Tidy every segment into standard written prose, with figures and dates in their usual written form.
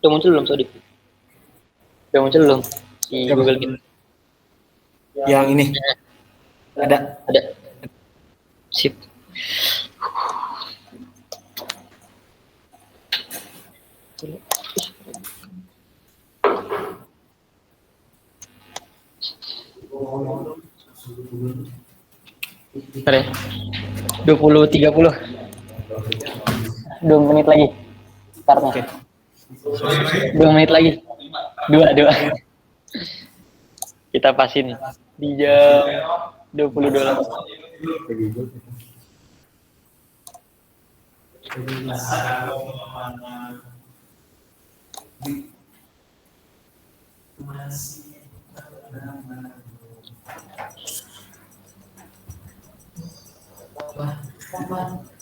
Udah muncul belum Sodik? Udah muncul belum di Google Meet? Yang ini ada. Sip. Bentar ya. 20.30. 2 menit lagi. Startnya. 2 menit lagi. 2. Kita pasin di jam 20.28.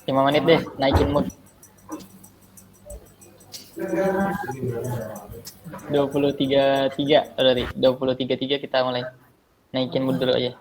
Lima menit deh, naikin mood. 20.33 berarti 20.33 kita mulai. Naikin mood dulu aja.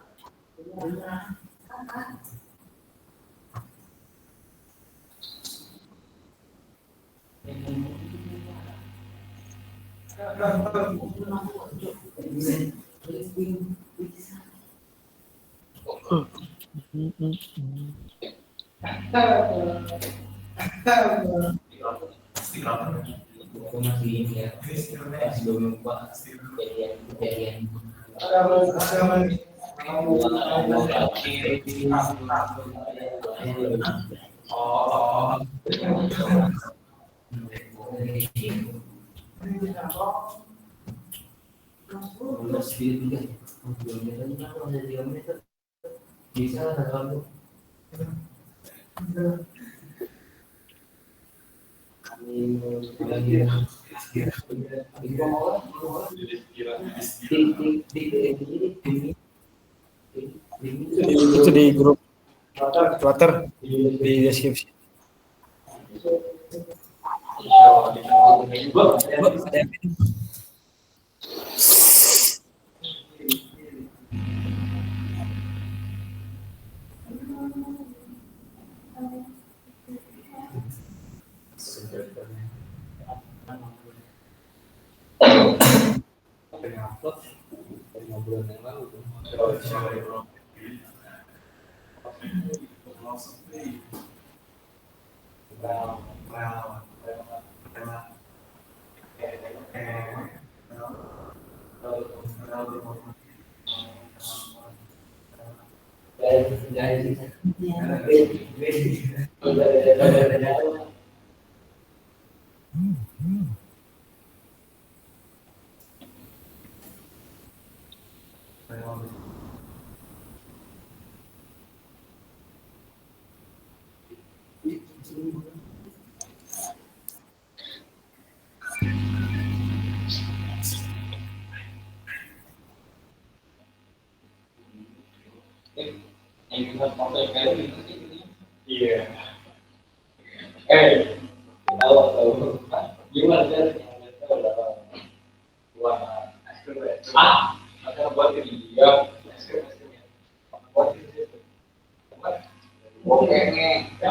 Itu di grup Twitter di deskripsi.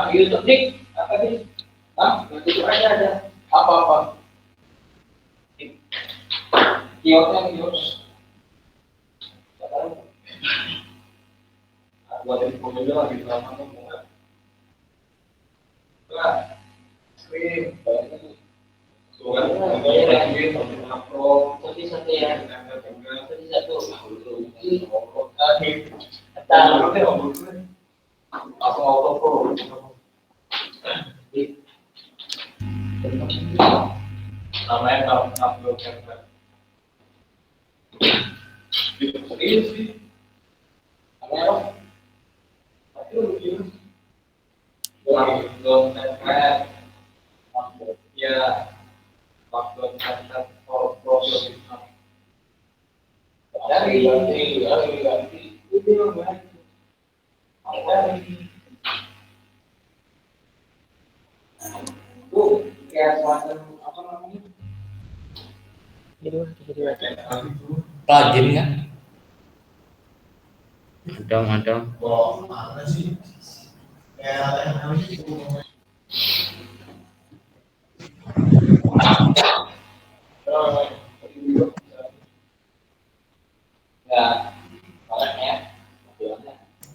YouTube dik apa dik? Nanti itu aja ada apa-apa. Kiosnya kios. Buat di pemilu lagi lama tuh. Nah, screen banyak. Soalnya lagi makro satu ya. Satu. Apa auto pro? Namanya kalau upload kan. Ini sih. Kamera. Aduh, ini. Upload template. Upload ya. Upload template for process. Dari ganti. Itu yang baik. Kayak semacam apa namanya? Gitu. Plugin kan? Ada. Oh, mana sih? Ya, makanya.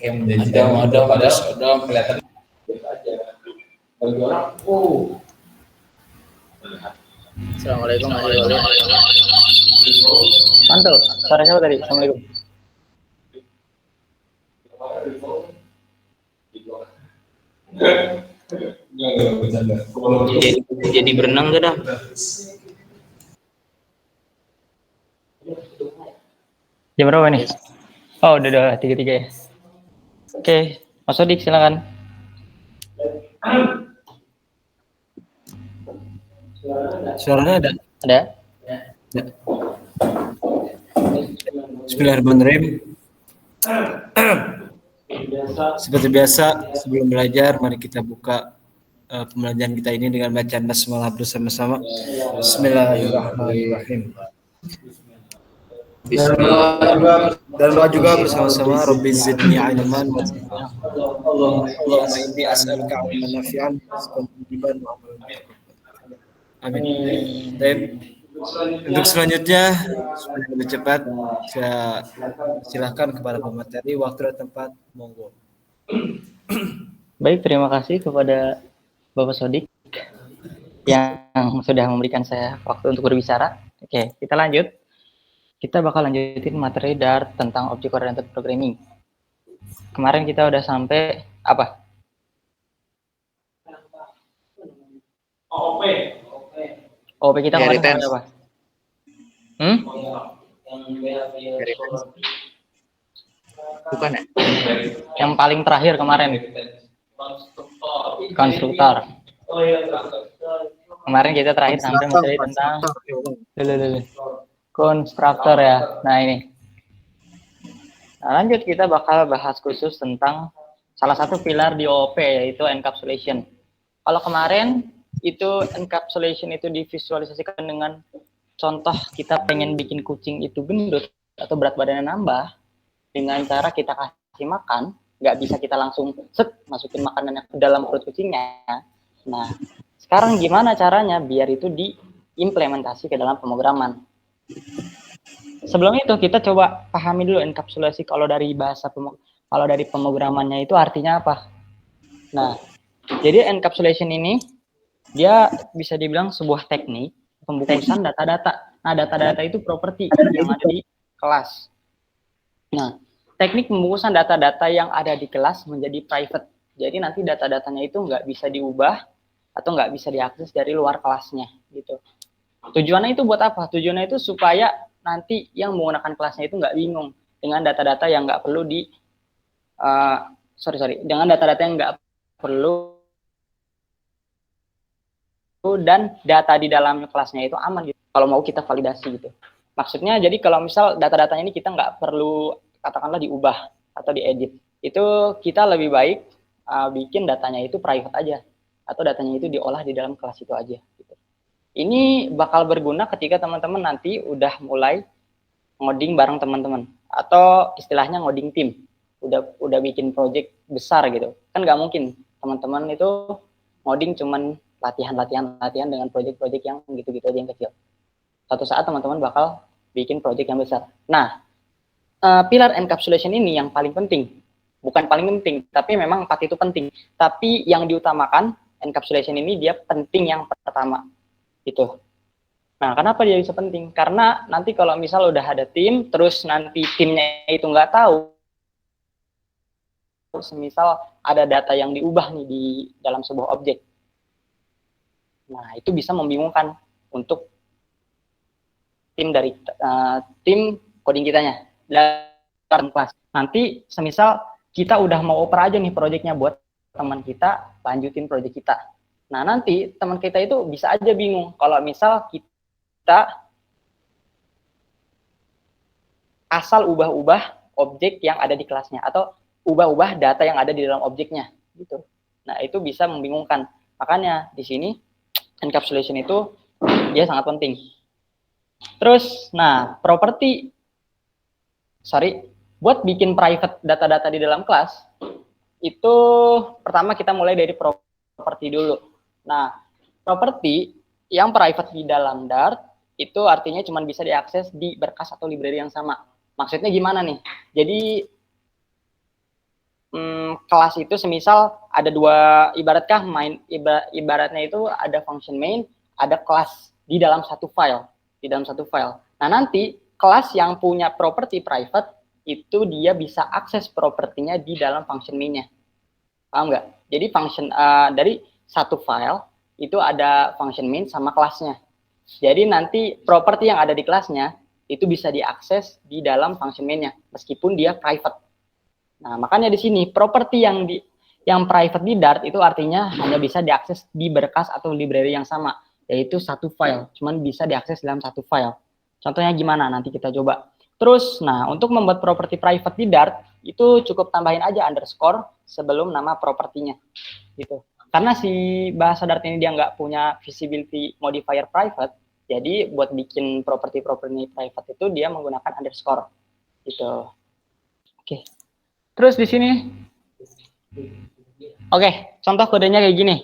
Yang menjadi ada kelihatan Bagi orang, Assalamualaikum warahmatullahi wabarakatuh. Mantul. Suara siapa tadi? Assalamualaikum. Jadi berenang gak dah? Jam berapa nih? Oh, udah 3:03 ya. Oke, Mas Sodik silakan. Suaranya ada. Ada? Bismillahirrahmanirrahim. Seperti biasa, sebelum belajar, mari kita buka pembelajaran kita ini dengan bacaan basmalah bersama-sama. Bismillahirrahmanirrahim. Dan doa juga bersama-sama. Rabbi zidni ilman wa zidni. Allahumma inni as'aluka ilman nafi'an wa rizqan wa amalan mutaqabbal. Amin. Baik. Untuk selanjutnya, supaya lebih cepat, saya silakan kepada pemateri, waktu dan tempat, monggo. Baik, terima kasih kepada Bapak Sodik yang sudah memberikan saya waktu untuk berbicara. Oke, kita lanjut. Kita bakal lanjutin materi Dart tentang Object Oriented Programming. Kemarin kita udah sampai apa? OP kita kemarin sampai apa? Bukan ya? Yang paling terakhir kemarin. Konstruktor. Kemarin kita terakhir sampai materi tentang konstruktor ya. Nah ini. Nah, lanjut kita bakal bahas khusus tentang salah satu pilar di OOP yaitu encapsulation. Kalau kemarin itu encapsulation itu divisualisasikan dengan contoh kita pengen bikin kucing itu gendut atau berat badannya nambah dengan cara kita kasih makan, nggak bisa kita langsung masukin makanannya ke dalam perut kucingnya. Nah, sekarang gimana caranya biar itu diimplementasi ke dalam pemrograman? Sebelum itu kita coba pahami dulu enkapsulasi kalau dari kalau dari pemrogramannya itu artinya apa. Nah, jadi encapsulation ini dia bisa dibilang sebuah teknik pembungkusan data-data. Nah, data-data itu properti yang ada di kelas. Nah, teknik pembungkusan data-data yang ada di kelas menjadi private. Jadi nanti data-datanya itu nggak bisa diubah atau nggak bisa diakses dari luar kelasnya gitu. Tujuannya itu buat apa? Tujuannya itu supaya nanti yang menggunakan kelasnya itu nggak bingung dengan data-data yang nggak perlu dengan data-data yang nggak perlu dan data di dalam kelasnya itu aman gitu. Kalau mau kita validasi gitu. Maksudnya jadi kalau misal data-datanya ini kita nggak perlu katakanlah diubah atau diedit, itu kita lebih baik bikin datanya itu private aja atau datanya itu diolah di dalam kelas itu aja gitu. Ini bakal berguna ketika teman-teman nanti udah mulai ngoding bareng teman-teman atau istilahnya ngoding tim, udah bikin project besar gitu. Kan nggak mungkin teman-teman itu ngoding cuman latihan dengan project-project yang gitu-gitu aja yang kecil. Suatu saat teman-teman bakal bikin project yang besar. Nah, pilar encapsulation ini yang paling penting. Bukan paling penting, tapi memang 4 itu penting. Tapi yang diutamakan encapsulation ini dia penting yang pertama. Gitu. Nah, kenapa dia bisa penting? Karena nanti kalau misal udah ada tim, terus nanti timnya itu nggak tahu, semisal ada data yang diubah nih di dalam sebuah objek. Nah, itu bisa membingungkan untuk tim dari tim coding kitanya dalam kelas. Nanti semisal kita udah mau oper aja nih proyeknya buat teman kita lanjutin proyek kita. Nah, nanti teman kita itu bisa aja bingung kalau misal kita asal ubah-ubah objek yang ada di kelasnya atau ubah-ubah data yang ada di dalam objeknya gitu. Nah, itu bisa membingungkan. Makanya di sini encapsulation itu dia sangat penting. Terus, nah, buat bikin private data-data di dalam kelas itu pertama kita mulai dari properti dulu. Nah, properti yang private di dalam Dart itu artinya cuma bisa diakses di berkas atau library yang sama. Maksudnya gimana nih? Jadi kelas itu semisal ada dua, ibaratnya itu ada function main, ada kelas di dalam satu file, Nah, nanti kelas yang punya property private itu dia bisa akses propertinya di dalam function main-nya. Paham nggak? Jadi function dari satu file itu ada function main sama kelasnya. Jadi nanti properti yang ada di kelasnya itu bisa diakses di dalam function main-nya meskipun dia private. Nah, makanya di sini properti yang private di Dart itu artinya hanya bisa diakses di berkas atau library yang sama, yaitu satu file, cuman bisa diakses dalam satu file. Contohnya gimana? Nanti kita coba. Terus, nah untuk membuat properti private di Dart itu cukup tambahin aja underscore sebelum nama propertinya, gitu. Karena si bahasa Dart ini dia nggak punya visibility modifier private, jadi buat bikin properti private itu dia menggunakan underscore, gitu. Oke. Terus di sini, oke, contoh kodenya kayak gini.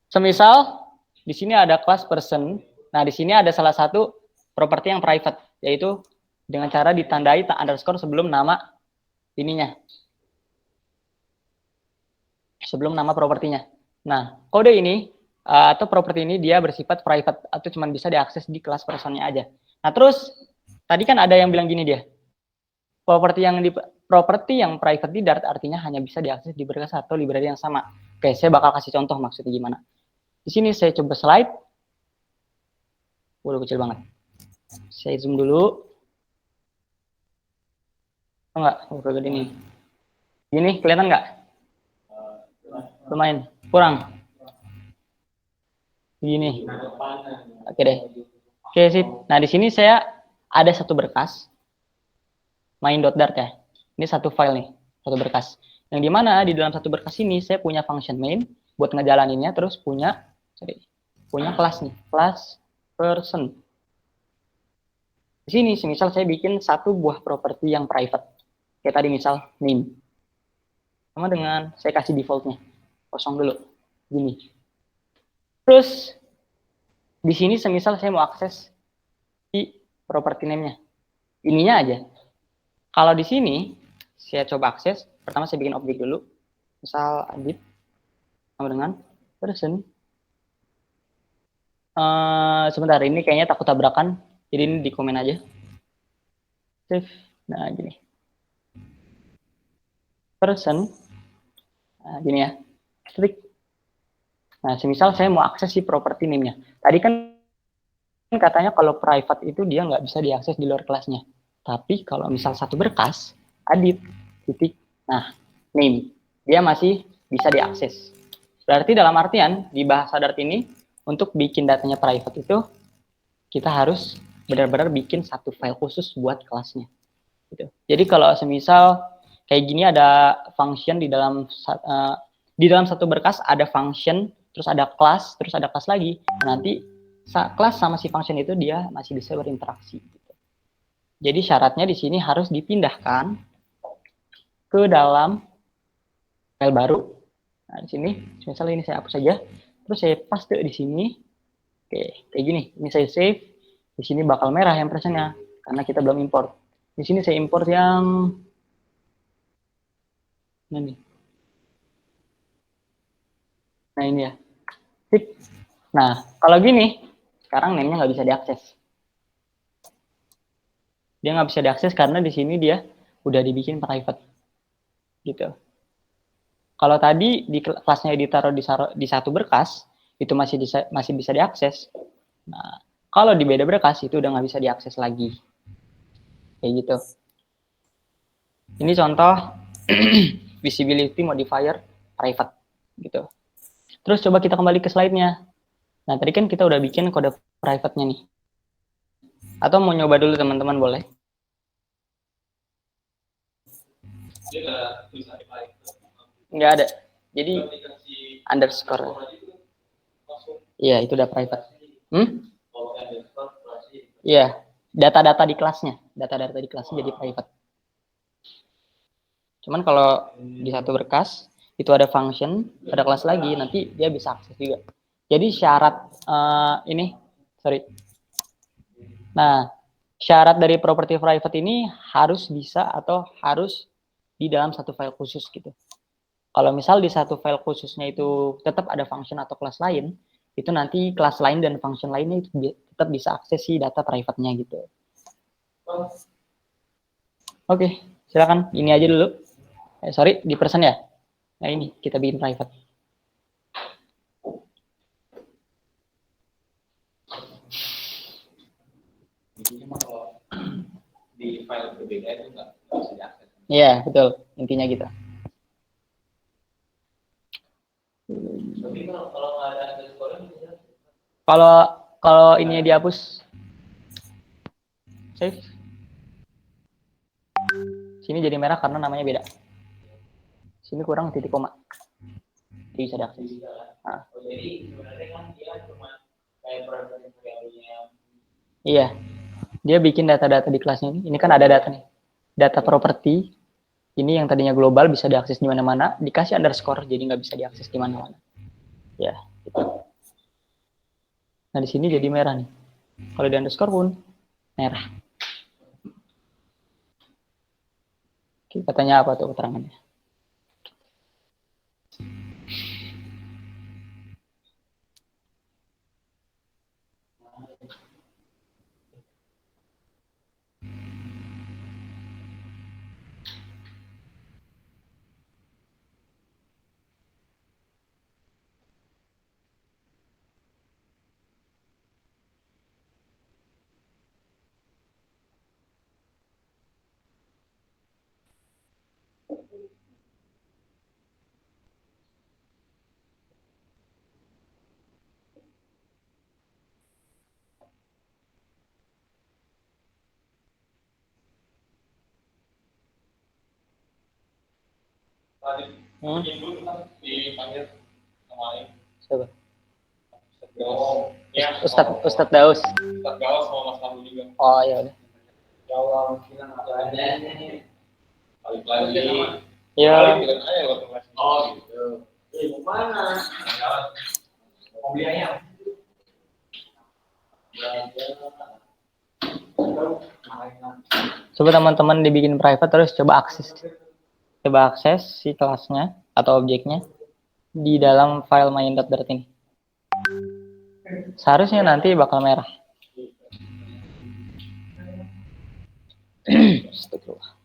Semisal di sini ada kelas person. Nah, di sini ada salah satu properti yang private, yaitu dengan cara ditandai underscore sebelum nama ininya, sebelum nama propertinya. Nah, kode ini atau properti ini dia bersifat private atau cuma bisa diakses di kelas personnya aja. Nah, terus tadi kan ada yang bilang gini dia, properti yang private di Dart artinya hanya bisa diakses di berkas atau library yang sama. Oke, saya bakal kasih contoh maksudnya gimana. Di sini saya coba slide. Udah kecil banget. Saya zoom dulu. Oh, enggak, udah gede nih. Gini, kelihatan nggak? Lumayan, kurang. Gini. Oke deh. Oke, sip. Nah, di sini saya ada satu berkas. Main.dart ya. Ini satu file nih, satu berkas. Yang dimana di dalam satu berkas ini saya punya function main buat ngejalaninnya, terus punya kelas nih, kelas person. Di sini misal saya bikin satu buah properti yang private. Kayak tadi misal name. Sama dengan saya kasih defaultnya. Kosong dulu. Gini. Terus di sini semisal saya mau akses di property name-nya. Ininya aja. Kalau di sini saya coba akses, pertama saya bikin objek dulu. Misal edit sama dengan person. Sebentar, ini kayaknya takut tabrakan. Jadi ini di komen aja. Save. Nah, gini. Person. Nah, gini ya. Klik. Nah, semisal saya mau akses si property name-nya. Tadi kan katanya kalau private itu dia nggak bisa diakses di luar kelasnya. Tapi kalau misal satu berkas, edit, titik, nah, name, dia masih bisa diakses. Berarti dalam artian, di bahasa Dart ini, untuk bikin datanya private itu, kita harus benar-benar bikin satu file khusus buat kelasnya. Gitu. Jadi kalau semisal kayak gini ada function di dalam satu berkas, ada function, terus ada kelas lagi, nanti kelas sama si function itu dia masih bisa berinteraksi. Gitu. Jadi syaratnya di sini harus dipindahkan ke dalam file baru. Nah, di sini, misalnya ini saya hapus saja, terus saya paste di sini. Oke, kayak gini. Ini saya save. Di sini bakal merah yang persennya karena kita belum import. Di sini saya import yang ini. Nah, ini ya. Sip. Nah, kalau gini, sekarang name-nya nggak bisa diakses. Dia nggak bisa diakses karena di sini dia udah dibikin private. Gitu. Kalau tadi di kelasnya ditaruh di satu berkas, itu masih bisa diakses. Nah, kalau di beda berkas itu udah nggak bisa diakses lagi. Kayak gitu. Ini contoh visibility modifier private. Gitu. Terus coba kita kembali ke slide-nya. Nah, tadi kan kita udah bikin kode private-nya nih. Atau mau nyoba dulu teman-teman boleh? Nggak ada. Jadi underscore. Iya, itu udah private. Iya, data-data di kelasnya. Data-data di kelasnya jadi private. Cuman kalau di satu berkas, itu ada function, ada kelas lagi, nanti dia bisa akses juga. Jadi syarat Nah, syarat dari property private ini harus bisa atau harus di dalam satu file khusus gitu. Kalau misal di satu file khususnya itu tetap ada function atau kelas lain, itu nanti kelas lain dan function lainnya itu tetap bisa akses si data private-nya gitu. Oke, silakan. Ini aja dulu. Sorry, di person ya. Nah ini, kita bikin private. Kalau di file berbeda itu nggak bisa diakses. Iya, betul. Intinya gitu. Tapi kalau nggak ada underscore Kalau ini dihapus, save. Sini jadi merah karena namanya beda. Sini kurang titik koma. Jadi bisa diakses. Nah. jadi sebenarnya kan dia cuma kayak variabelnya. Iya. Dia bikin data-data di kelasnya ini. Ini kan ada data nih. Data property. Ini yang tadinya global bisa diakses di mana-mana. Dikasih underscore jadi nggak bisa diakses di mana-mana. Ya. Gitu. Nah di sini jadi merah nih. Kalau di underscore pun merah. Oke, katanya apa tuh keterangannya? Dipanggil sama lain. Siapa? Ya, Ustadz Daus. Ustadz Gawas sama Mas Lambu juga. Oh ya udah. Kalau bilang apa adanya. Balik lagi. Ya. Bilang aja waktu kelas. Oh gitu. Mau mana? Mau beli ayam. Coba teman-teman dibikin private terus coba akses. Coba akses si kelasnya atau objeknya di dalam file main.dart ini. Seharusnya nanti bakal merah. Astagfirullah.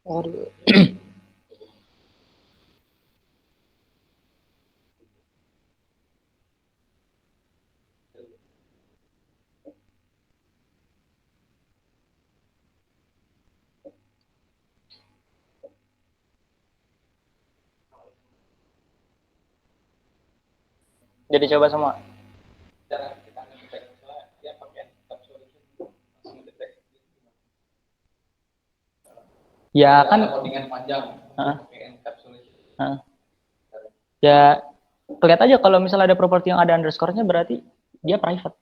Aduh. Jadi coba semua. Cara kita ngecek dia pakai tab solution langsung detek. Ya kan Codingan panjang. Pakai tab solution. ya lihat aja kalau misalnya ada properti yang ada underscore-nya berarti dia private.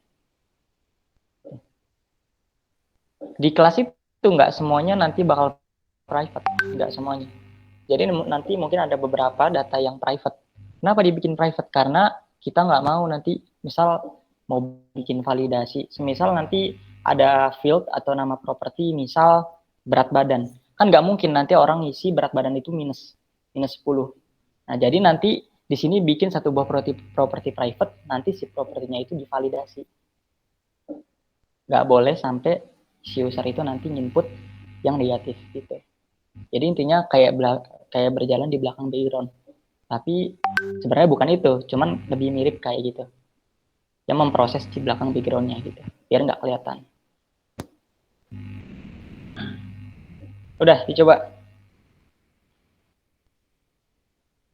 Di kelas itu nggak semuanya nanti bakal private, nggak semuanya. Jadi nanti mungkin ada beberapa data yang private. Kenapa dibikin private? Karena kita nggak mau nanti misal mau bikin validasi, semisal nanti ada field atau nama properti misal berat badan, kan nggak mungkin nanti orang isi berat badan itu minus 10. Nah jadi nanti di sini bikin satu buah properti private, nanti si propertinya itu divalidasi. Nggak boleh sampai si user itu nanti input yang negatif gitu. Jadi intinya kayak berjalan di belakang background. Tapi sebenarnya bukan itu, cuman lebih mirip kayak gitu. Yang memproses di belakang background-nya gitu, biar nggak kelihatan. Udah dicoba.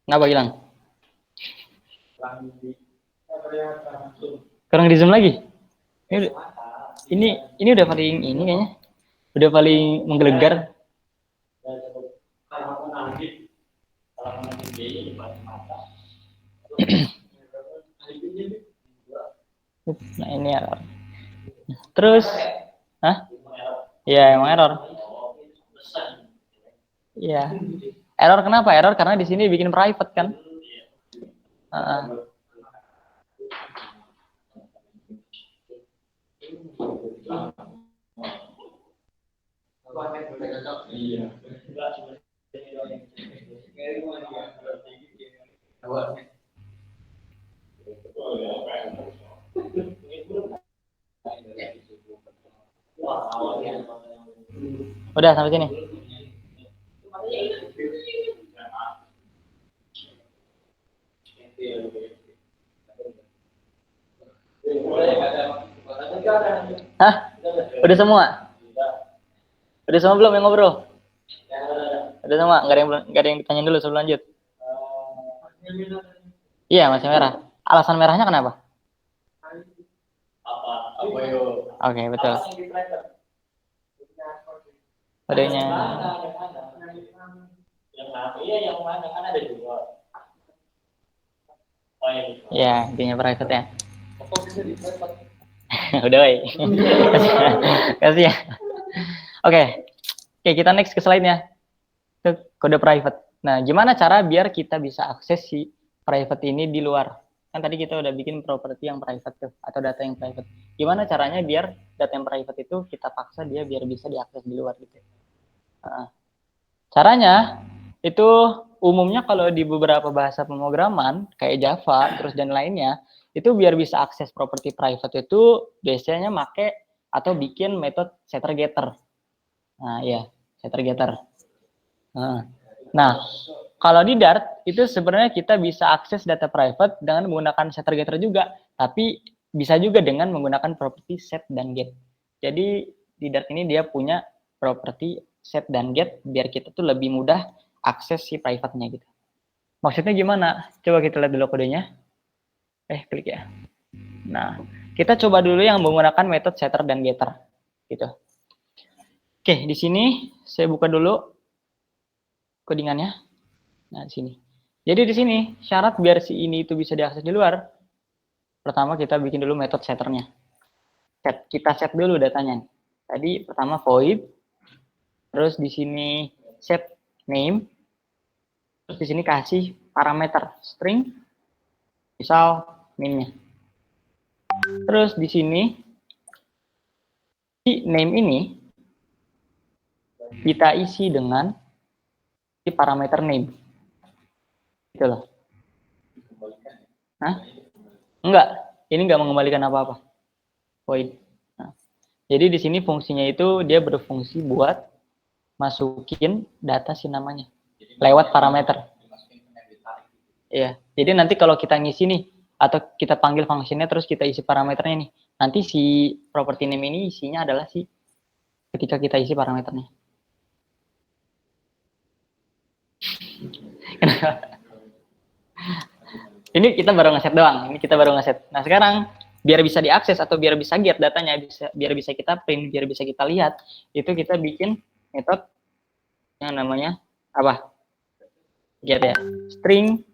Kenapa hilang? Kurang di zoom lagi. Ini udah paling ini kayaknya. Udah paling menggelegar. Nah, ini error. Terus, ya emang error. Ya, error kenapa? Error karena di sini bikin private kan. Udah sampai sini. Hah? Udah semua? Udah semua belum yang ngobrol? Udah semua? Nggak ada yang ditanya dulu sebelum lanjut? Iya, masih merah. Alasan merahnya kenapa? Oke, betul. Kodenya. Ya, intinya private ya. Udah, woy. Kasih ya. Oke, kita next ke slide-nya. Ke kode private. Nah, gimana cara biar kita bisa akses si private ini di luar? Kan tadi kita udah bikin properti yang private tuh, atau data yang private. Gimana caranya biar data yang private itu kita paksa dia biar bisa diakses di luar gitu. Nah, caranya itu umumnya kalau di beberapa bahasa pemrograman kayak Java terus dan lainnya, itu biar bisa akses properti private itu biasanya make atau bikin metode setter getter. Nah, ya, setter getter. Nah, kalau di Dart itu sebenarnya kita bisa akses data private dengan menggunakan setter getter juga, tapi bisa juga dengan menggunakan properti set dan get. Jadi di Dart ini dia punya properti set dan get biar kita tuh lebih mudah akses si private-nya gitu. Maksudnya gimana? Coba kita lihat dulu kodenya. Klik ya. Nah, kita coba dulu yang menggunakan metode setter dan getter gitu. Oke, di sini saya buka dulu codingannya. Nah, di sini. Jadi di sini syarat biar si ini itu bisa diakses di luar. Pertama kita bikin dulu metode setternya. Kita set dulu datanya. Tadi pertama void. Terus di sini set name. Terus di sini kasih parameter string. Misal name-nya. Terus di sini si name ini kita isi dengan si parameter name. Gitu loh. Hah? Enggak, ini enggak mengembalikan apa-apa. Void. Nah, jadi di sini fungsinya itu dia berfungsi buat masukin data si namanya lewat parameter. Iya. Jadi nanti kalau kita ngisi nih atau kita panggil fungsinya terus kita isi parameternya nih, nanti si property name ini isinya adalah si ketika kita isi parameternya. Ini kita baru ngeset doang. Nah, sekarang biar bisa diakses atau biar bisa get datanya, biar bisa kita print, biar bisa kita lihat, itu kita bikin metode yang namanya apa? Get ya. String.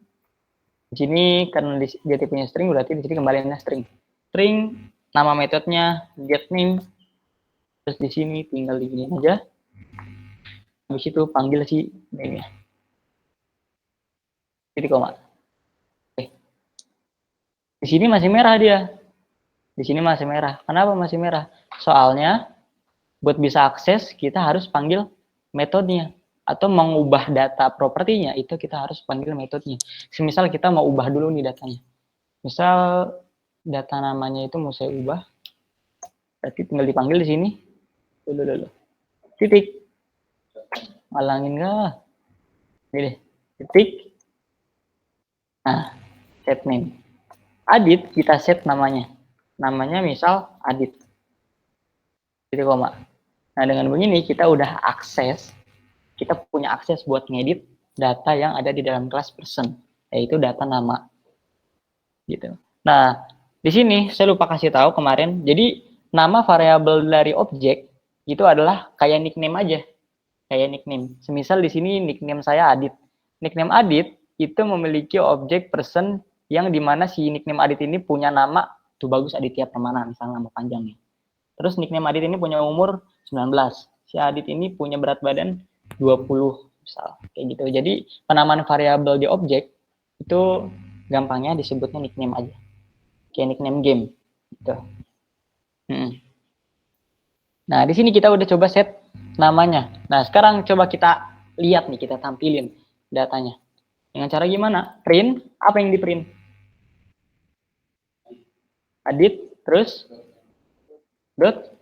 Di sini karena dia tipenya string, berarti di sini kembaliannya string. String, nama metodenya get name. Terus di sini tinggal digini aja. Habis itu panggil si name-nya. Jadi koma. Di sini masih merah dia. Di sini masih merah. Kenapa masih merah? Soalnya buat bisa akses kita harus panggil metodenya atau mengubah data propertinya, itu kita harus panggil metodenya. Semisal kita mau ubah dulu nih datanya. Misal data namanya itu mau saya ubah, berarti tinggal dipanggil di sini. Dulu. Titik. Malangin enggak? Gini, titik. Nah, set name. Adit, kita set namanya. Namanya misal Adit. Gitu koma. Nah, dengan begini kita udah akses, kita punya akses buat ngedit data yang ada di dalam kelas person, yaitu data nama. Gitu. Nah, di sini saya lupa kasih tahu kemarin. Jadi, nama variabel dari objek itu adalah kayak nickname aja. Kayak nickname. Semisal di sini nickname saya Adit. Nickname Adit itu memiliki objek person yang dimana si nickname Adit ini punya nama, tuh bagus Aditya Permana, misalnya nama panjangnya. Terus nickname Adit ini punya umur 19. Si Adit ini punya berat badan 20, misal. Kayak gitu. Jadi, penamaan variabel di objek itu gampangnya disebutnya nickname aja. Kayak nickname game. Gitu. Nah, di sini kita udah coba set namanya. Nah, sekarang coba kita lihat nih, kita tampilin datanya. Dengan cara gimana? Print, apa yang di print? Adit, terus dot,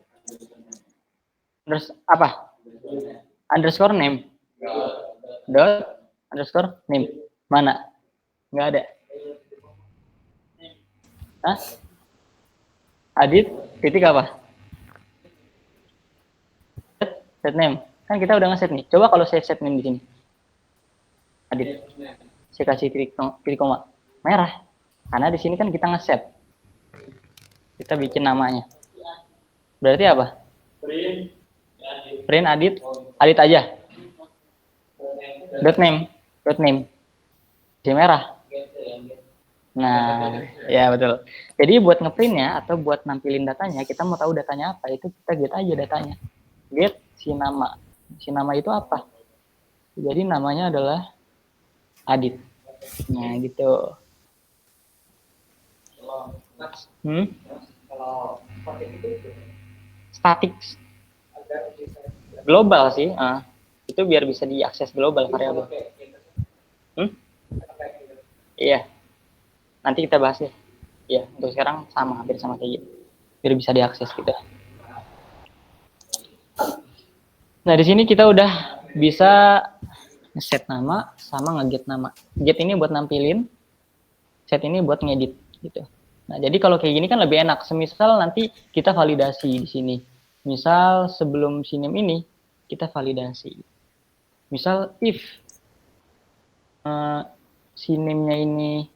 terus apa? Underscore name. Dot, underscore name. Mana? Nggak ada. Hah? Adit, titik apa? Set name. Kan kita udah ngeset nih. Coba kalau saya set name di sini. Adit. Saya kasih titik koma. Merah. Karena di sini kan kita ngeset. Kita bikin namanya. Berarti apa? Print Adit. Adit aja. Dot name. Dot name. Di merah. Nah, ya betul. Jadi buat ngeprintnya atau buat nampilin datanya, kita mau tahu datanya apa, itu kita get aja datanya. Get si nama. Si nama itu apa? Jadi namanya adalah Adit. Nah, gitu. Statik. Global sih. Itu biar bisa diakses global variabel. Iya. Nanti kita bahas ya. Ya, untuk sekarang sama, hampir sama kayak gitu. Biar bisa diakses gitu. Nah, di sini kita udah bisa set nama sama nge-get nama. Get ini buat nampilin, set ini buat ngedit gitu. Nah, jadi kalau kayak gini kan lebih enak. Semisal nanti kita validasi di sini. Misal sebelum si name ini kita validasi. Misal if si name-nya ini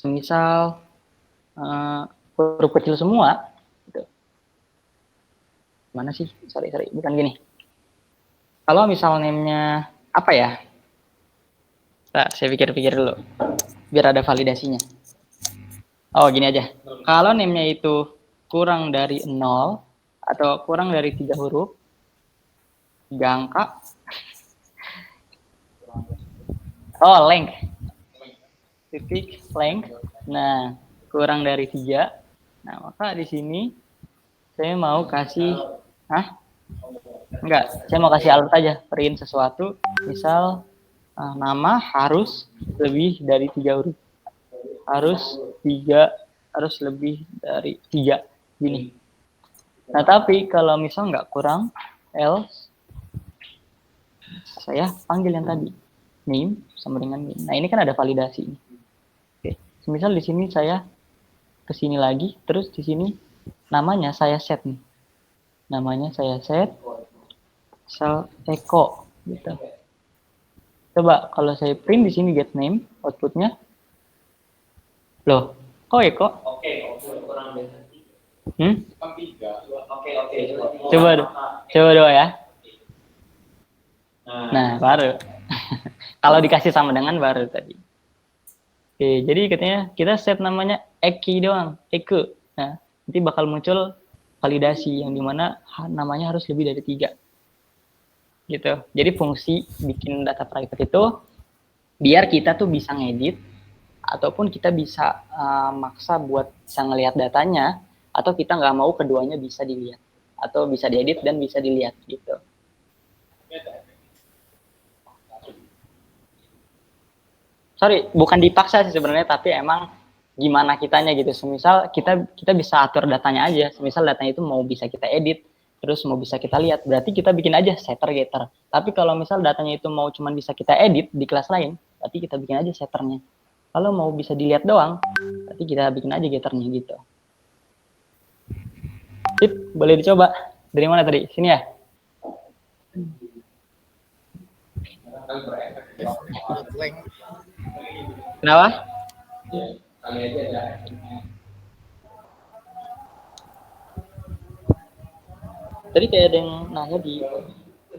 misal huruf kecil semua gitu. Mana sih? Sorry, bukan gini. Kalau misal name-nya apa ya? Nah, saya pikir-pikir dulu. Biar ada validasinya. Oh, gini aja. Kalau name-nya itu kurang dari 0 atau kurang dari 3 huruf, 3 angka. Oh, length. Titik length. Nah, kurang dari 3. Nah, maka di sini saya mau kasih enggak, saya mau kasih alert aja, print sesuatu, misal nama harus lebih dari 3 huruf. Harus lebih dari 3 gini. Nah, tapi kalau misal nggak kurang, else saya panggil yang tadi name sama dengan name. Nah, ini kan ada validasi. Oke, misal di sini saya ke sini lagi, terus di sini namanya saya set nih. Namanya saya set misal Eko gitu. Coba kalau saya print di sini get name, outputnya loh, kok Eko? Oke, kurang dari 3. Oke. Coba doa ya. Nah, baru. Kalau dikasih sama dengan baru tadi. Oke, jadi katanya kita set namanya Eki doang, Eke. Nah, nanti bakal muncul validasi yang dimana namanya harus lebih dari 3. Gitu. Jadi fungsi bikin data private itu biar kita tuh bisa ngedit ataupun kita bisa maksa buat bisa ngelihat datanya, atau kita nggak mau keduanya bisa dilihat atau bisa diedit dan bisa dilihat gitu. sorry, bukan dipaksa sih sebenarnya, tapi emang gimana kitanya gitu. Semisal kita bisa atur datanya aja. Semisal datanya itu mau bisa kita edit, terus mau bisa kita lihat, berarti kita bikin aja setter getter. Tapi kalau misal datanya itu mau cuma bisa kita edit di kelas lain, berarti kita bikin aja setternya. Kalau mau bisa dilihat doang, berarti kita bikin aja getternya gitu. Sip, boleh dicoba. Dari mana tadi? Sini ya? Kenapa? Kali aja ada. Tadi kayak ada yang nanya di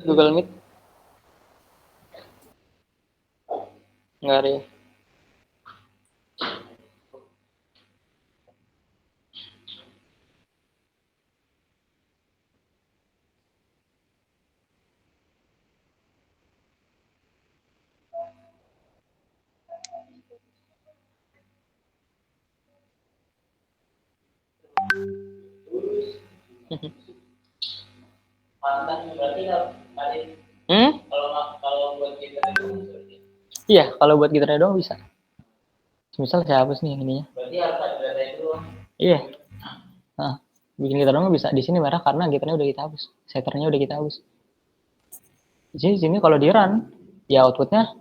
Google Meet. Enggak ada ya? Mantan berarti tadi kalau buat kita itu Iya, kalau buat gitarnya doang bisa. Misal saya hapus nih yang ininya. berarti harus ada data itu. Iya. Nah, bikin gitar doang bisa. Di sini merah karena gitarnya udah kita hapus. Setternya udah kita hapus. Di sini kalau di run, ya outputnya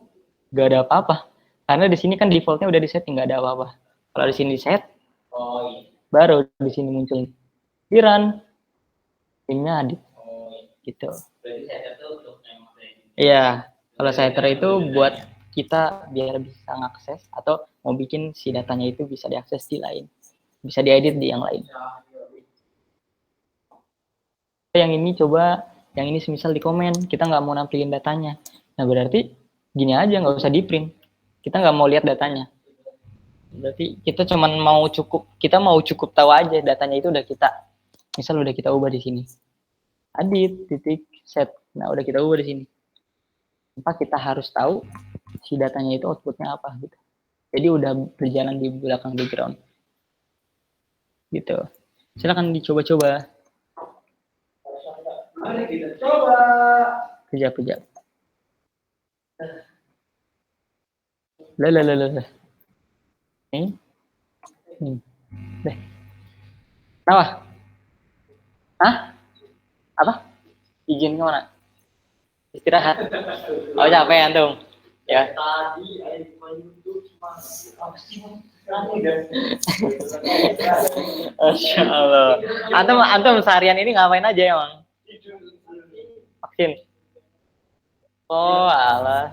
gak ada apa-apa. Karena di sini kan defaultnya udah di setting, gak ada apa-apa. Kalau di sini di set, Oh iya. baru di sini muncul. Di run, timnya adit. Oh iya. Gitu. Berarti saya itu untuk yang Iya, kalau setter itu buat kita biar bisa ngakses atau mau bikin si datanya itu bisa diakses di lain. Bisa diedit di yang lain. Yang ini coba, yang ini semisal di komen, kita nggak mau nampilin datanya. Nah berarti gini aja, nggak usah di print. Kita nggak mau lihat datanya. Berarti kita cuman kita mau cukup tahu aja datanya itu udah kita, misal udah kita ubah di sini. Edit, titik, set. Nah udah kita ubah di sini. Tanpa kita harus tahu si datanya itu outputnya apa gitu. Jadi udah berjalan di belakang background. Gitu. Silakan dicoba-coba. Mari kita coba. Kejap. Lah. Nih. Deh. Kenapa? Hah? Apa? Izin kemana? Istirahat. Oh capek antum. Ya. Tadi itu cuma Masya Allah. Antum seharian ini ngapain aja emang? Vaksin. Oh alah.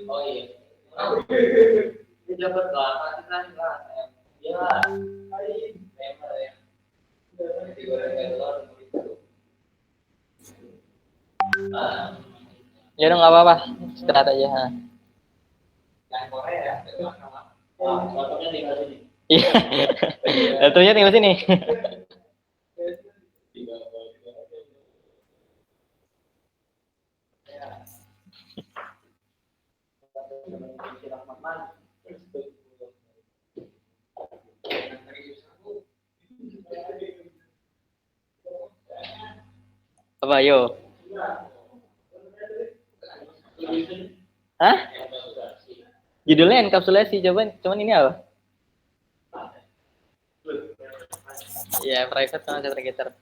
Oh iya. Dia dapat bahan kan ya. Ya udah nggak apa-apa. Istirahat aja. Yang Korea. Fotonya tinggal sini. Iya. Tentunya tinggal sini. Apa yo? Hah? Judulnya enkapsulasi. Cuman ini apa? Ya, private sama segregator.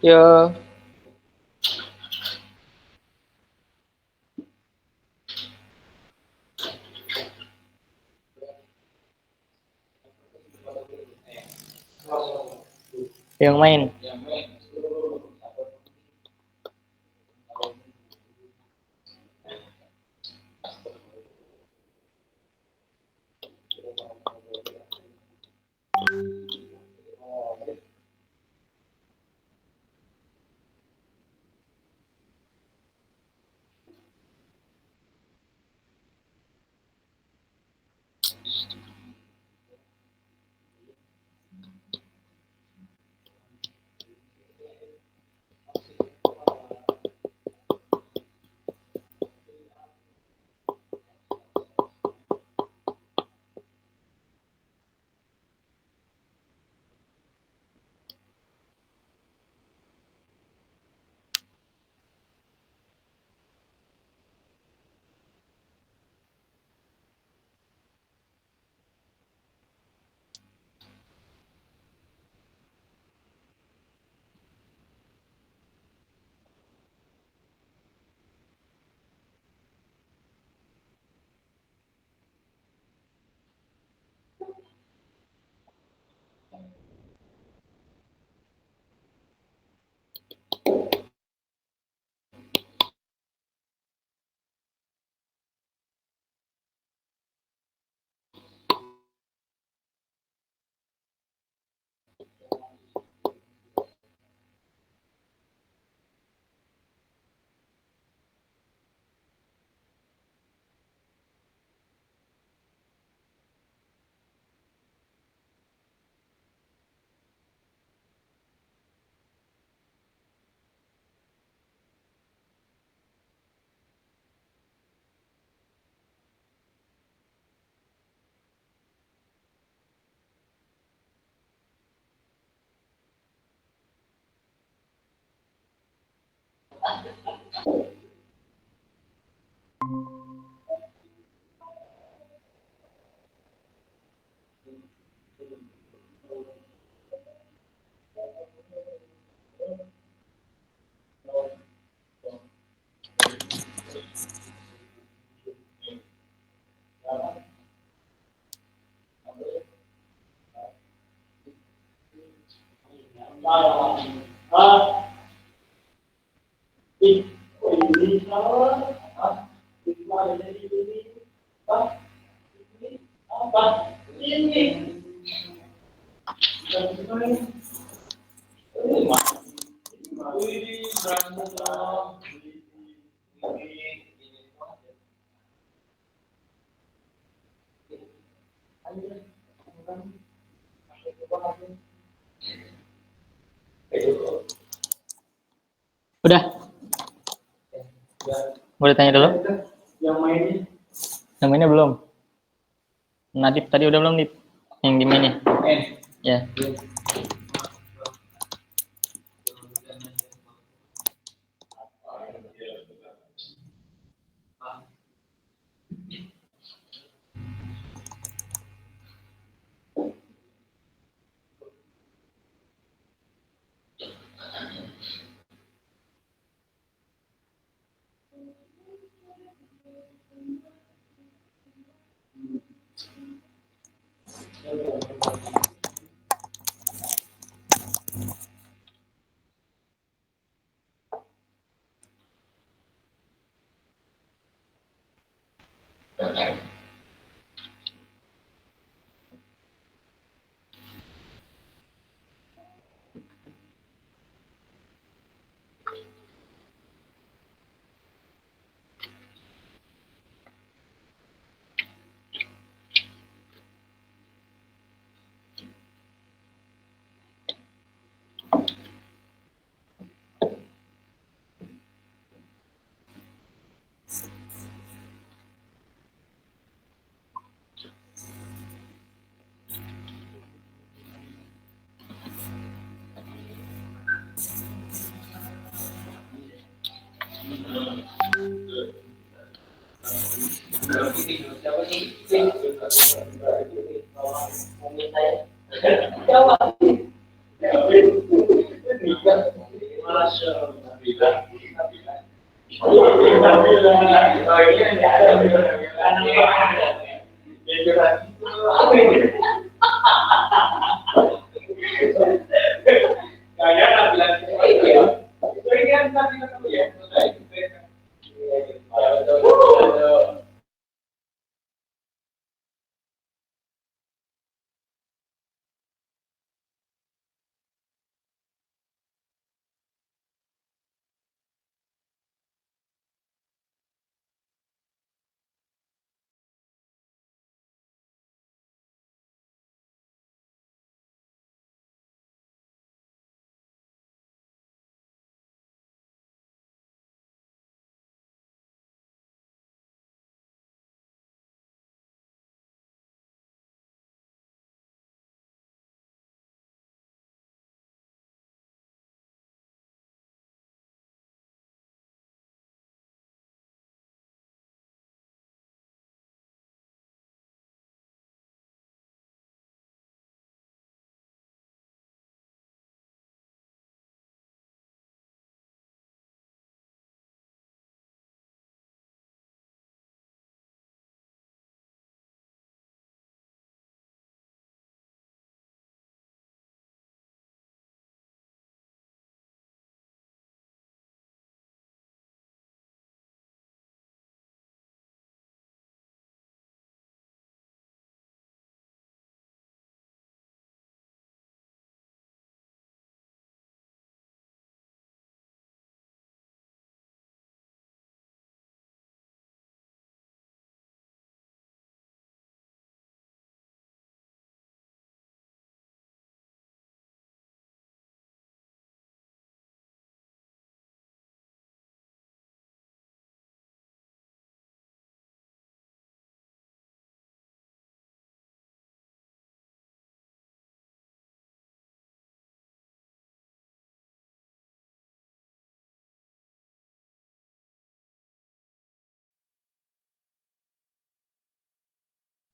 Yo. Yang main. Udah, boleh tanya dulu? Yang mainnya belum. Nadip tadi udah belum, Dip? Yang di mainnya? Ya.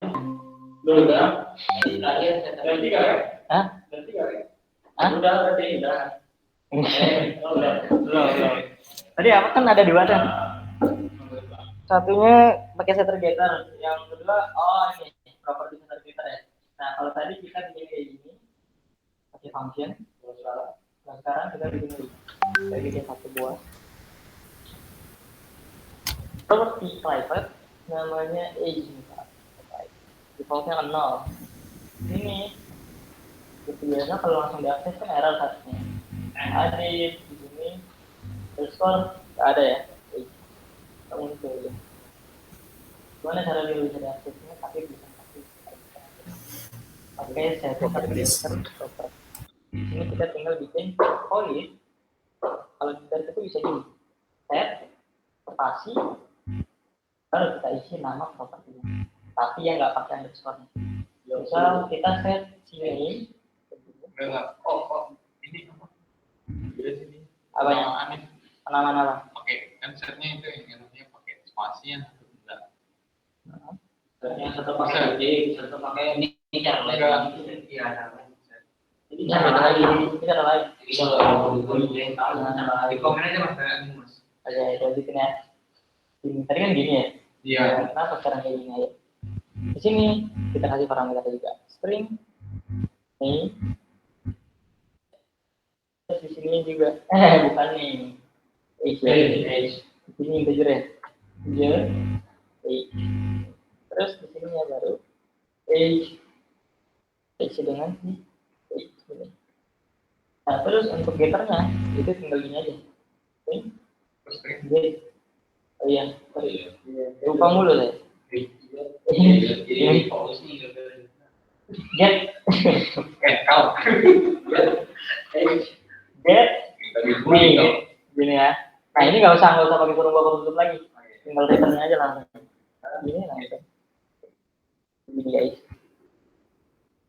Udah. Ganti kan? Hah? Ganti kan? Hah? Udah berarti udah. Belum. Tadi apa kan ada dua kan? Satunya pakai setter getter, yang kedua ini properti setter getter ya. Nah kalau tadi kita bikin kayak gini pakai function, nah sekarang kita bikin satu buah properti private namanya age defaultnya 0. Ini biasanya kalau langsung diakses kan error harusnya. Adit di sini underscore nggak ada ya. Kamu muncul ya. Gimana cara dia bisa diaksesnya? Tapi bisa pakai set properties. Ini kita tinggal bikin void. Kalau dari itu bisa gini, set spasi baru kita isi nama propertinya. Tapi yang nggak pakai underscore. Misal kita set sini. Ini apa? Di sini. Apa yang aneh? Nama-nama. Oke, kan setnya itu yang namanya pakai spasi yang satu enggak. Yang satu pakai D, satu pakai ini cara lain. Iya, ini cara lain. Ini cara lain. Di komen aja mas. Oke, itu bikin ya. Tadi kan gini ya. Iya. Kenapa sekarang kayak gini aja? Di sini kita kasih parameter juga. String nih. Terus di sini juga. Bukan nih. Age. Di sini integer ya. Integer. Age. Terus di sini ya baru age. Age dengan age. Nah terus untuk getternya itu tinggal gini aja. Get. Oh iya. Lupa mulu saya. Jadi polisi Get. kau. Get. Nih. Gini ya. Nah ini nggak usah pakai kurung tutup lagi. Tinggal returnnya aja langsung. Gini langsung. Begini guys.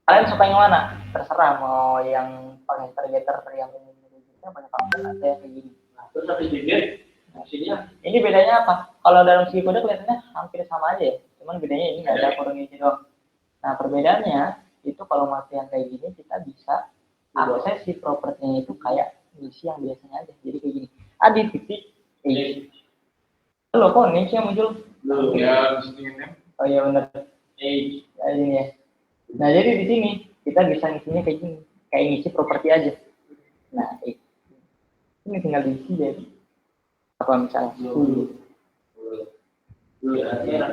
Kalian suka yang mana? Terserah mau yang pakai getter yang ini banyak function ada yang kayak gini. Terus habis digit, hasilnya Ini bedanya apa? Kalau dalam segi kode kelihatannya hampir sama aja ya. Cuman bedanya ini nggak ada kurung ini doang. Nah perbedaannya itu kalau mati yang kayak gini kita bisa akses si propertinya itu kayak misi yang biasanya aja. Jadi kayak gini. Adi titik age. Halo kok nih yang muncul? Ya, disini. Oh iya benar. Age. Kayak gini ya. Nah jadi di sini kita bisa ngisinya kayak gini. Kayak ngisi properti aja. Nah ini tinggal diisi jadi apa misalnya?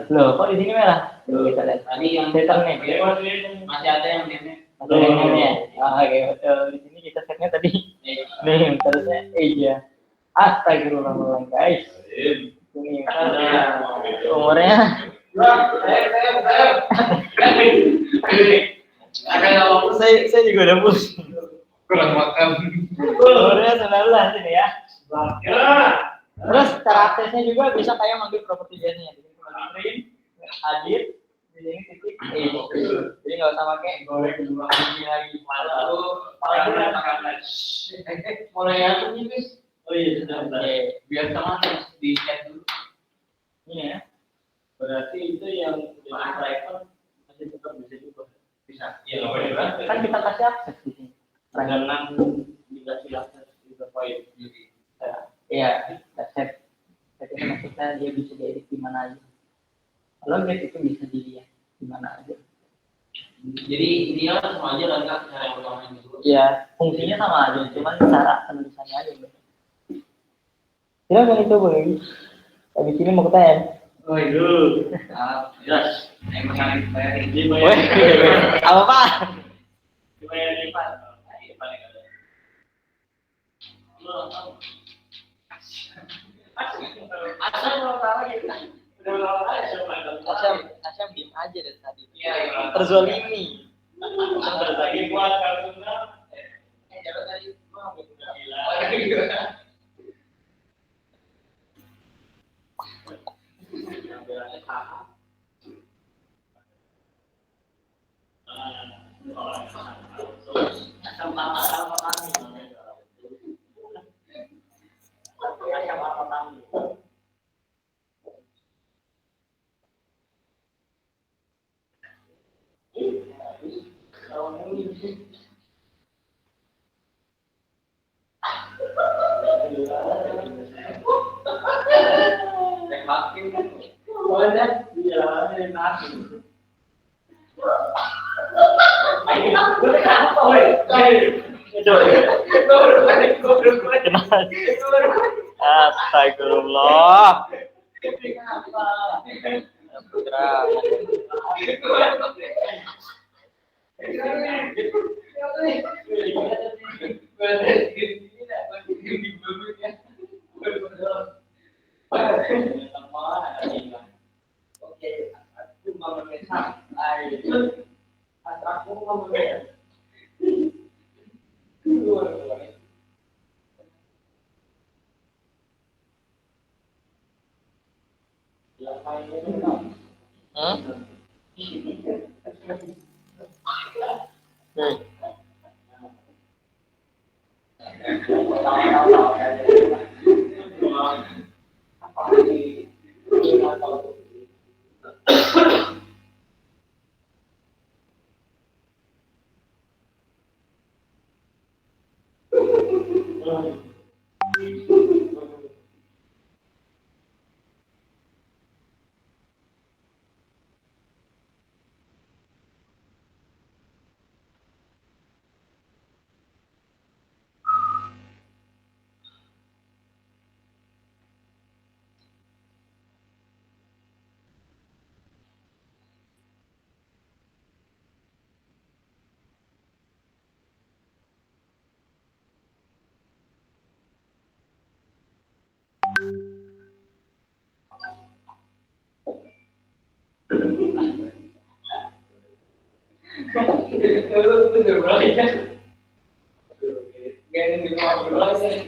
Loh, kok di sini merah? Kita lihat. tadi yang Setter nih. masih ada yang ini. Masih ada yang ini ya? Oke, betul. Di sini kita setnya tadi. Nih, terusnya ya. Astagfirullahaladzim, guys. Ini umurnya. Saya juga udah pusing. Kurang makan. Umurnya 19 ini ya. Terus cara aksesnya juga bisa kayak manggil properti nya. Jadi hadir di sini titik jadi nggak usah pakai goreng ini lagi. Mulai atur nih guys. Oh iya sudah. Biar sama di chat dulu. Ini ya. Berarti itu yang private masih tetap bisa juga. Bisa. Iya. Kan kita kasih akses di sini. Dengan dikasih akses juga poin. Iya, set. Jadi maksudnya dia bisa diedit di mana aja. Kalau get itu bisa dilihat di mana aja. Jadi dia sama aja lah kan cara yang pertama ini. Iya, fungsinya sama aja, cuman cara penulisannya aja yang beda. Silakan itu boleh. Habis ini mau ketanya. Oh itu. Jelas. Yang masalah dibayar. Apa pak? Dibayar lipat. Paling ada. Asal belum tahu gitu. Udah lama aja coba. Asyam diem aja dari tadi. Iya. Terzolimi. Lagi buat kartunya. Jangan tadi gua ngambil Gila. Makin kan. Oh, iya, enak. Astagfirullah. Putra. Oke, aku mau memesan air. Aku mau memesan.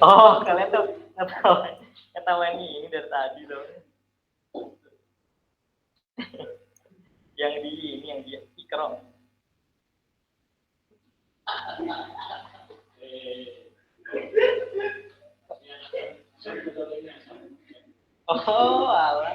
Oh, kalian tuh ketahuan ini dari tadi loh. Yang di Ikro. Oh, alah.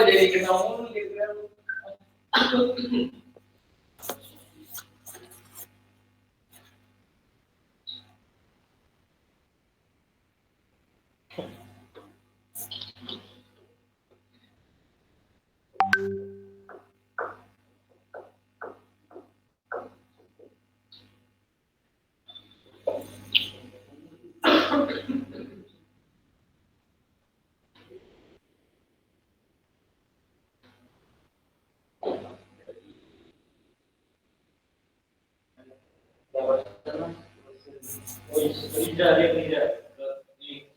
Jadi ketemu gitu. Tidak.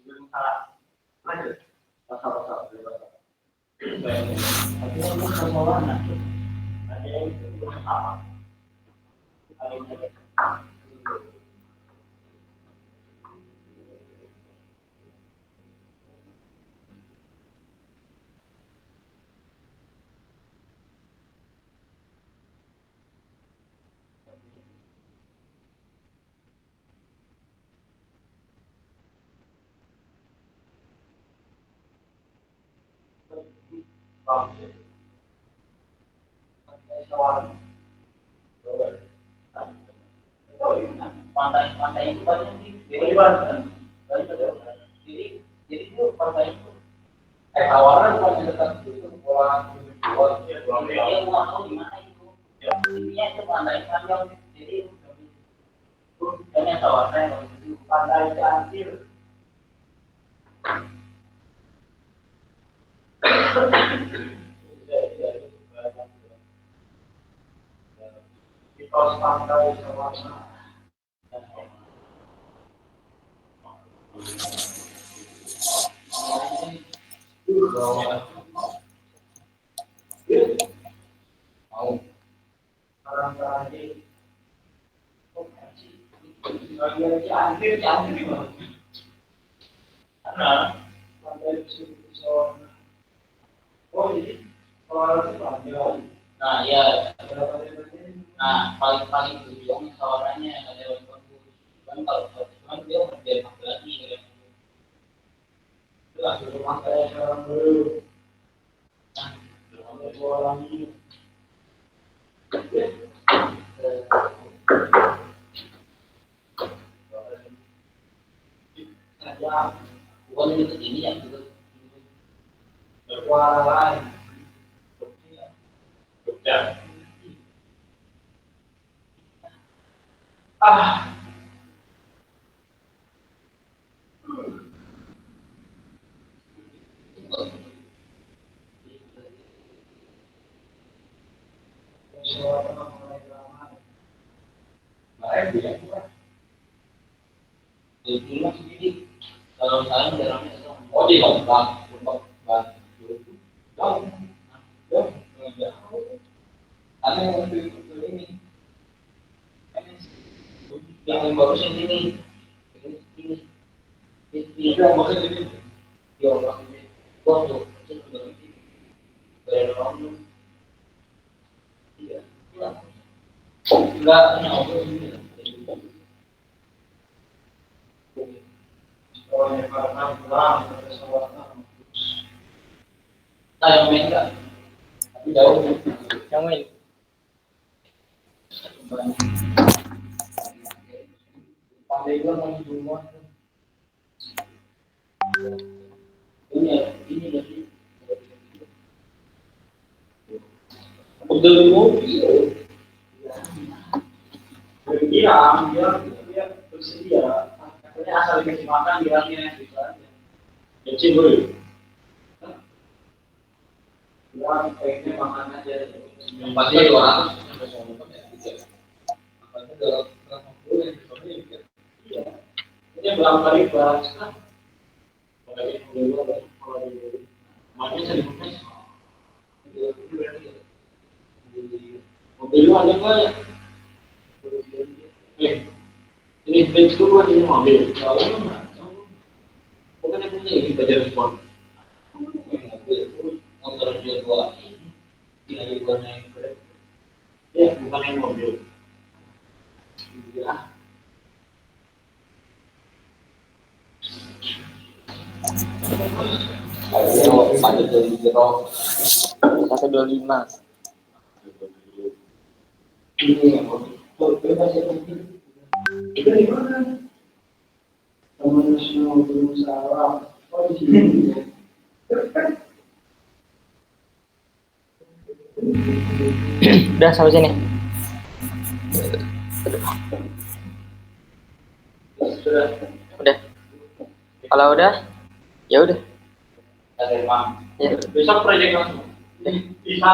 Belum salah. Lanjut. Pasal. Tapi aku sama warna. Ada yang apa? Pantai itu banyak sih. Jadi itu pantai itu. Tawaran masih tetap itu pulang. Dia mau tahu di mana itu. Intinya itu pantai panjang. Jadi ini tawaran itu pantai Antir. Di pos pantai sama. Mau orang tadi Karena lantai pesawat. Oh jadi pesawat itu panjang. Nah ya. Nah paling ujung sawarannya ada konfus. Kan kalau cuman dia dia pakai lagi. Itu langsung pakai sekarang dulu. Nah, dua orang ini. Ya, bukan itu ini yang itu berwarna lain. Ya. Kalau saya jarangnya oh di bang ada yang ini yang bagus ini yang bagus ini di orang ini waktu dari orang iya enggak ini orang yang karena pulang saya main enggak tapi jauh yang main pandai gua mau semua ini lagi udah mobil bilang dia bersedia akhirnya asal dikasih makan bilangnya gitu aja kecil dulu bilang kayaknya makan aja pasti 200 sampai 200 makanya 250 iya ini berapa kali bahas kan makanya saya dibuka mobil lu ada nggak ya ini bench dulu ini mobil kalau mana bukan yang punya ini baca respon motor dia dua ini bukan yang keren ya bukan yang mobil ya ayo pada dari zero 125 ini yang mobil itu di mana? Taman Nasional Gunung Salak. Oh di sini. Udah sampai sini. Udah. Kalau udah, ya udah. Ya. Besok proyek langsung. Bisa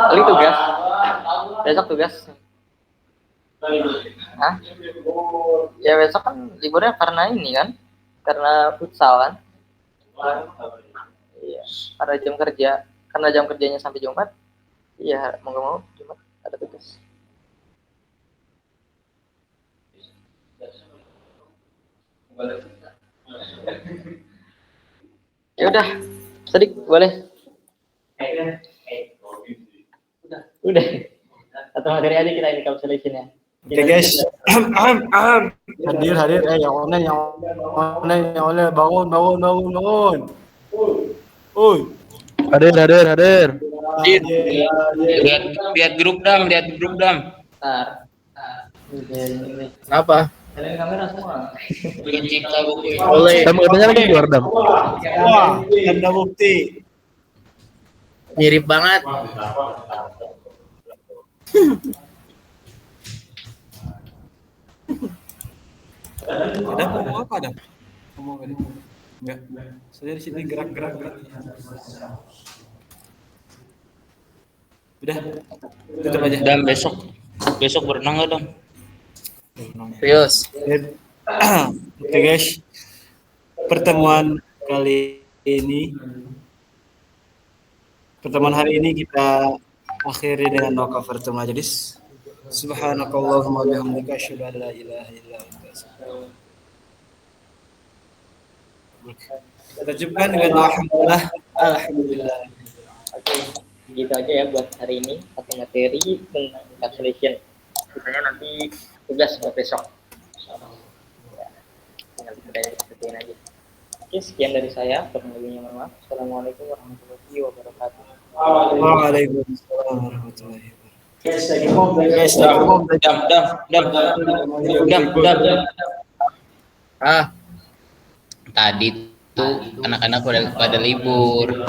Paling tugas. Besok tugas. Hah? Ya besok kan liburnya karena ini kan, karena futsal kan. Iya. Karena jam kerjanya sampai Jumat. Iya, mau nggak mau Jumat ada tugas. Ya udah, Sedik boleh. Udah. Atau materi aja kita ini calculation ya. Oke guys, hadir, yang online, bangun. Oi, Hadir. Lihat grup dam. Bentar. Apa? Kalian kamera semua. Pencipta buku ini. Oleh. Kamu katanya lagi keluar dam. wah, ada bukti. Mirip banget. Ada ngomong apa ada? Ngomong apa? Enggak. Saya di sini gerak. Udah. Tutup aja. Dam besok berenang nggak dam? Serius. Oke guys. Pertemuan hari ini kita akhiri dengan doa kafaratul majelis. Subhanakallahumma bihamdika asyhadu an la ilaha illa anta astaghfiruka Kita cukupkan dengan alhamdulillah. Alhamdulillah. Oke, gitu aja ya buat hari ini satu materi tentang encapsulation. Sisanya nanti tugas buat besok. Ya, tinggal kita sepertiin aja. Oke, sekian dari saya. Kurang lebihnya mohon maaf. Assalamualaikum warahmatullahi wabarakatuh. Waalaikumsalam warahmatullahi wabarakatuh. Guys, lagi mau Guys, Dam. Tadi tuh anak-anak pada libur.